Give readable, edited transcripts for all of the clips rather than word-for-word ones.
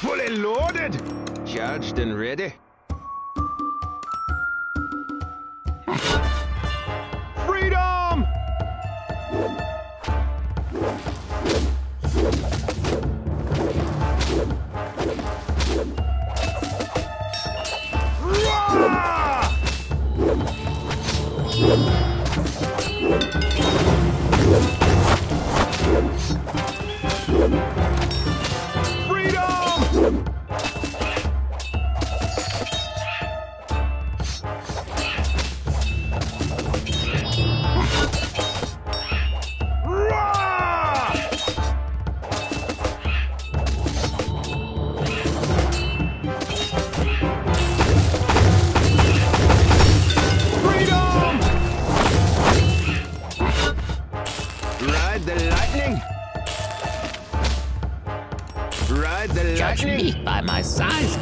Fully loaded, charged and ready. Freedom! Judge me by my size,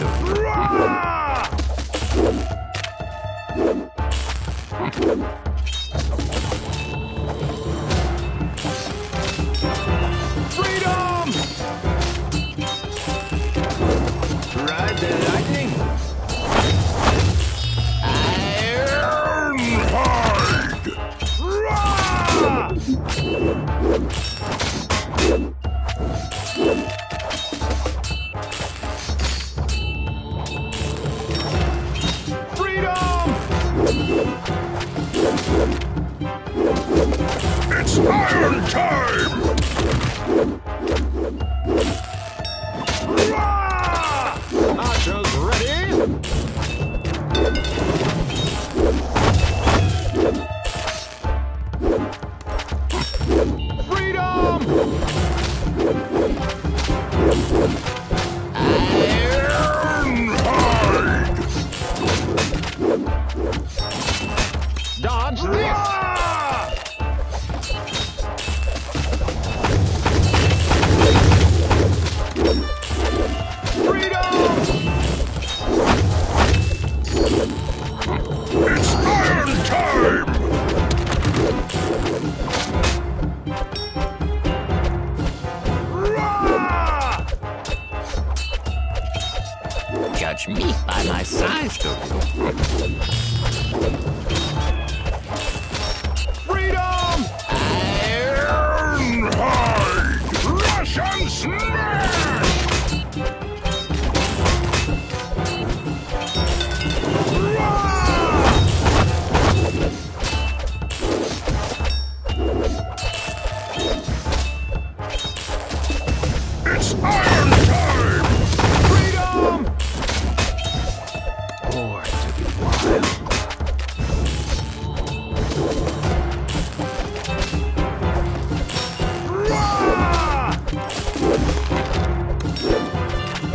Freedom! Ride the lightning! Ironhide! It's iron time! Archers ready! Freedom! Ironhide! Dodge this! Judge me by my size, Freedom! Ironhide! Russian smash! It's iron time! Freedom! Born to be wild.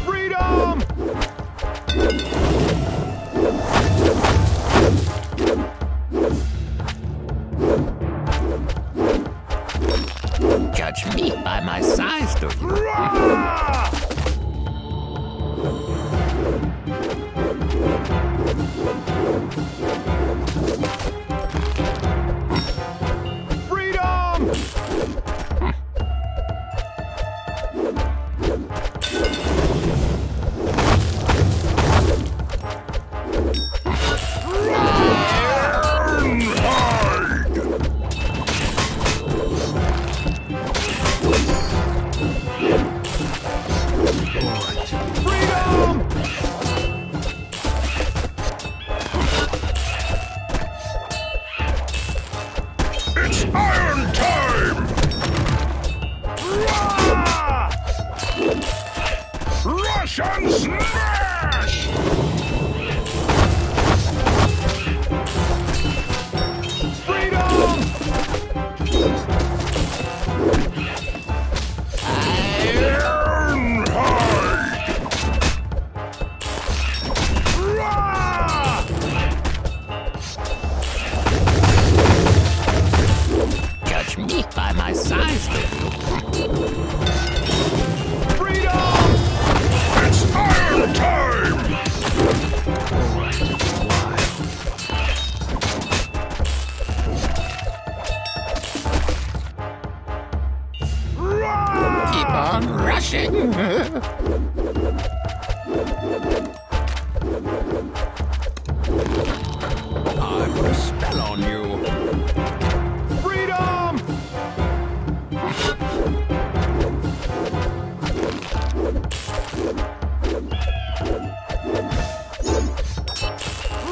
Freedom! Judge me by my size, Freedom! It's iron time! Russian smash! Freedom! Judge me by my size, Freedom! It's iron time! Keep on on rushing. I put a spell on you. Freedom!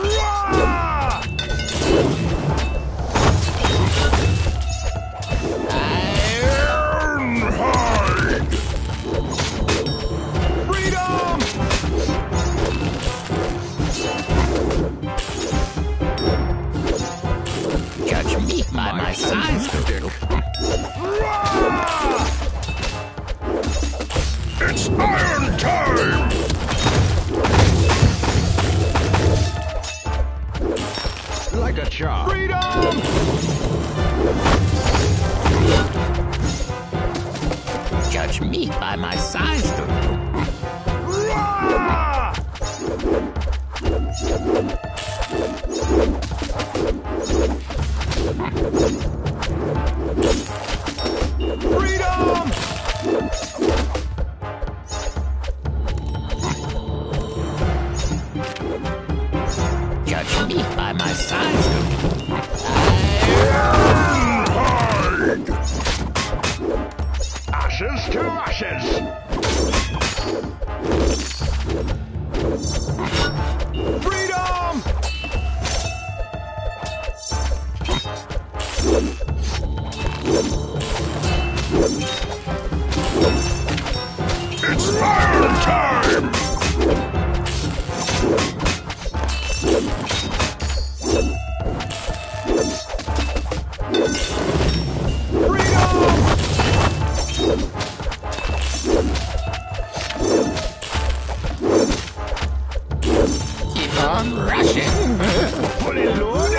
Rah! Ironhide! Freedom! Judge me by my size. Rah! It's iron time! Like a charm. Freedom! Judge me by my size. Rah! Freedom! Judge me by my size. Ironhide! Ashes to ashes! Freedom! It's iron time! Keep on rushing. Fully loaded!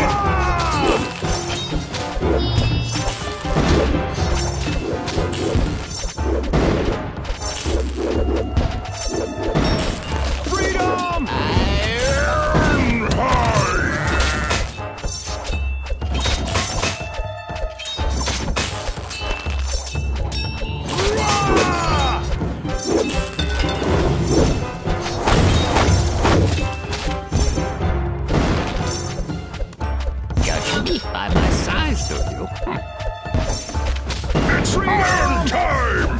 Freedom! Ironhide! Rah! Judge me by my size, do you? It's iron time!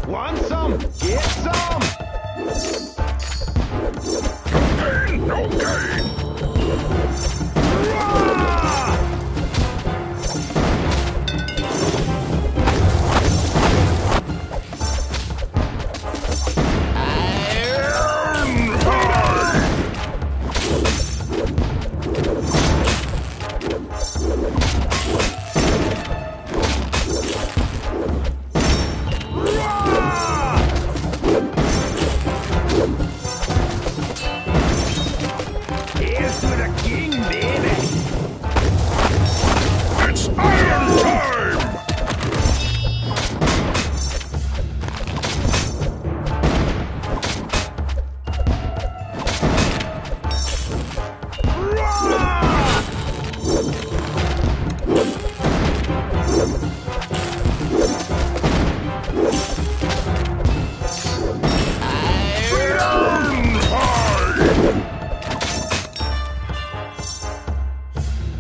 Want some? Get some! No pain, no gain! Rah! Ironhide! Rah! Here's to the king, baby! It's iron time! Rah! Ironhide!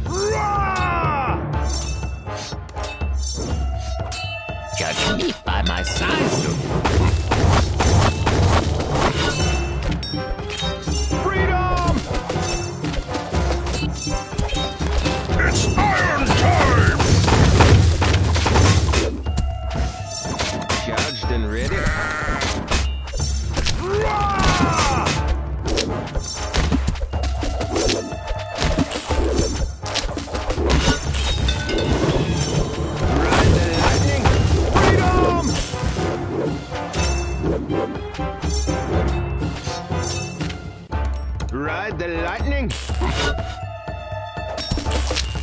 Rah! Judge me by my size, do you? Freedom! It's iron time! Judged and ready. Rah! Ride the lightning. Freedom! Ride the lightning.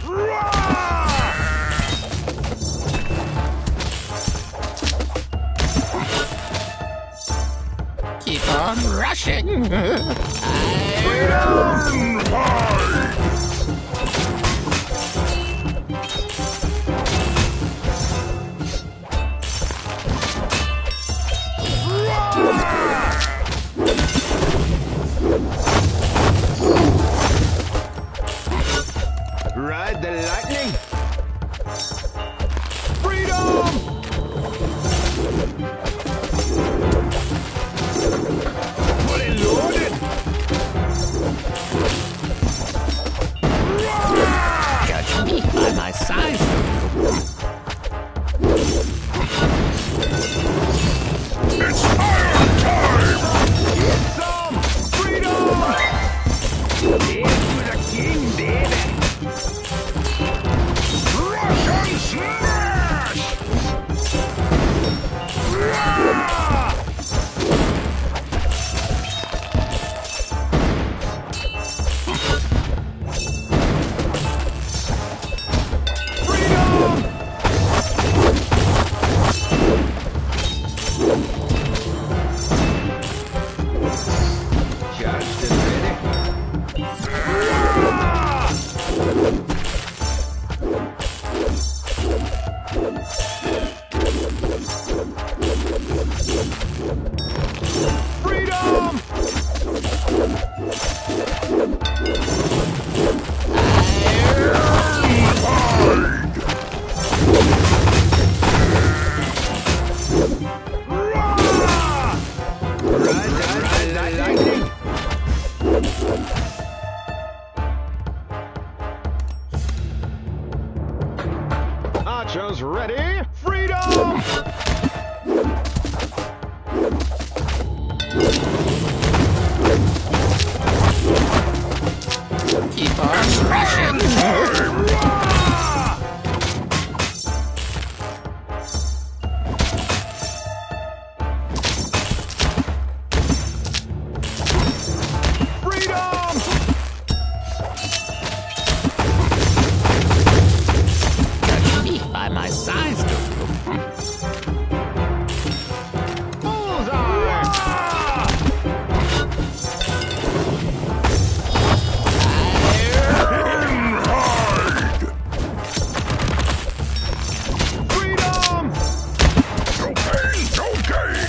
Rah! Keep on rushing. Ironhide! Archers ready, freedom! Keep on rushing. Freedom! Touch me by my size. Bullseye! Freedom! No pain, no gain!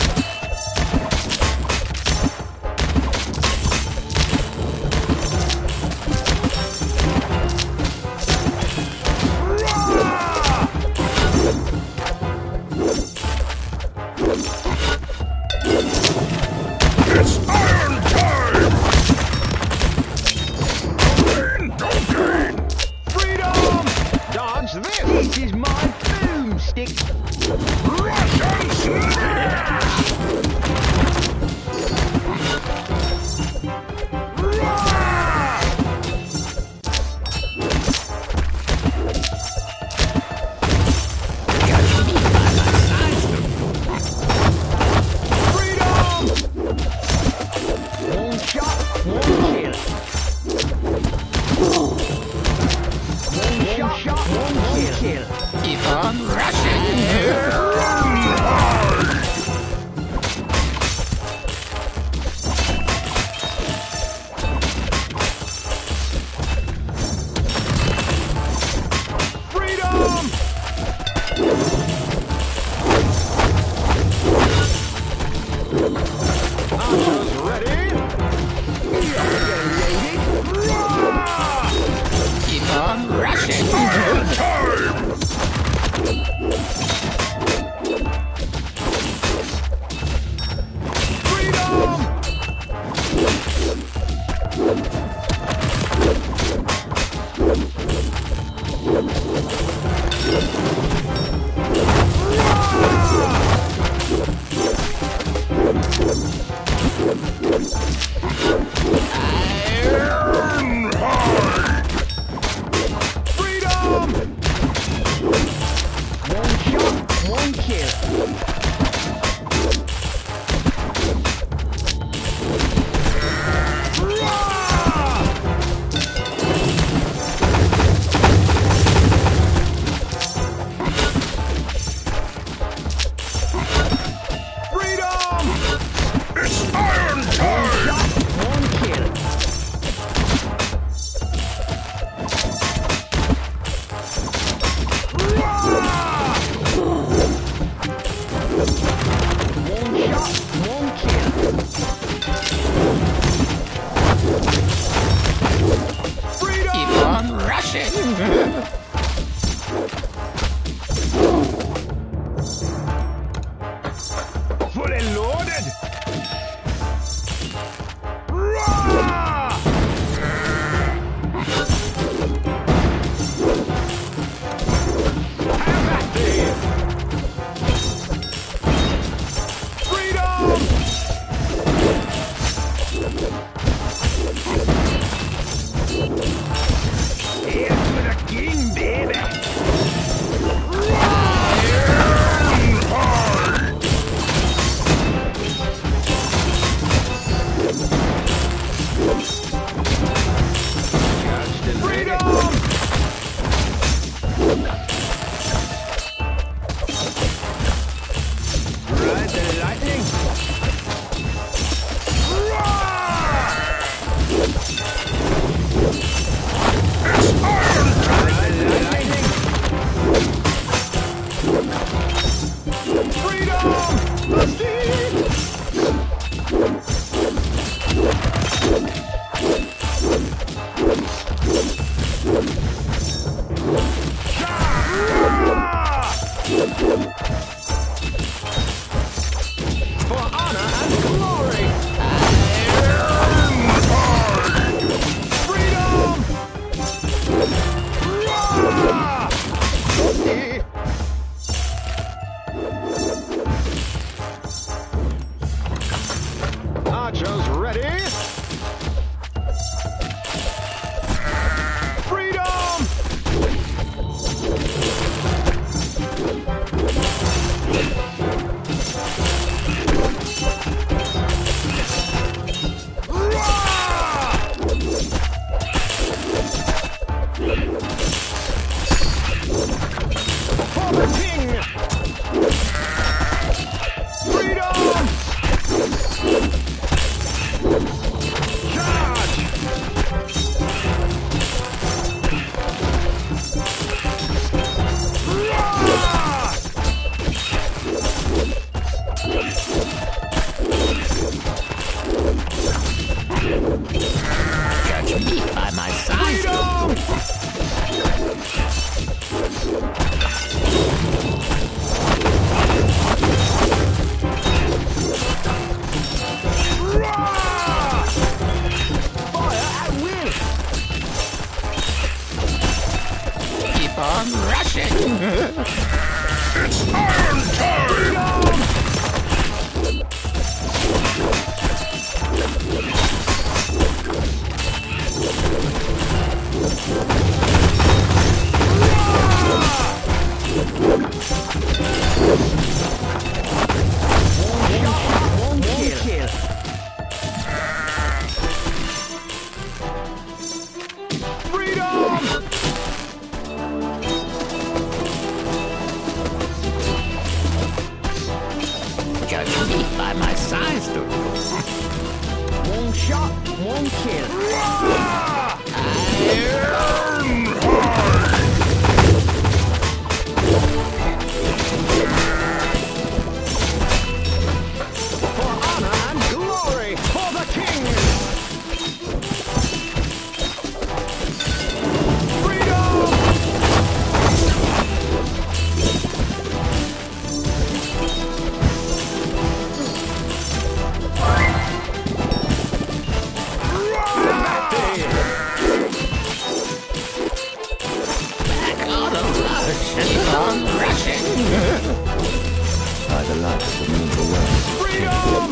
It's iron time! No gain! Freedom! Dodge this! This is my boomstick! Russian slash! Touch me by my size. Freedom! One shot, one kill. One shot, one kill. Keep on rushing. Freedom! Archers ready? Keep on rushing. Freedom! Freedom! One shot, one kill. Judge me by my size. Keep on rushing. It's iron time! Judge me by my size, dude. One shot, one kill. For honor and glory, for the king. Freedom! By the light of the world. Freedom!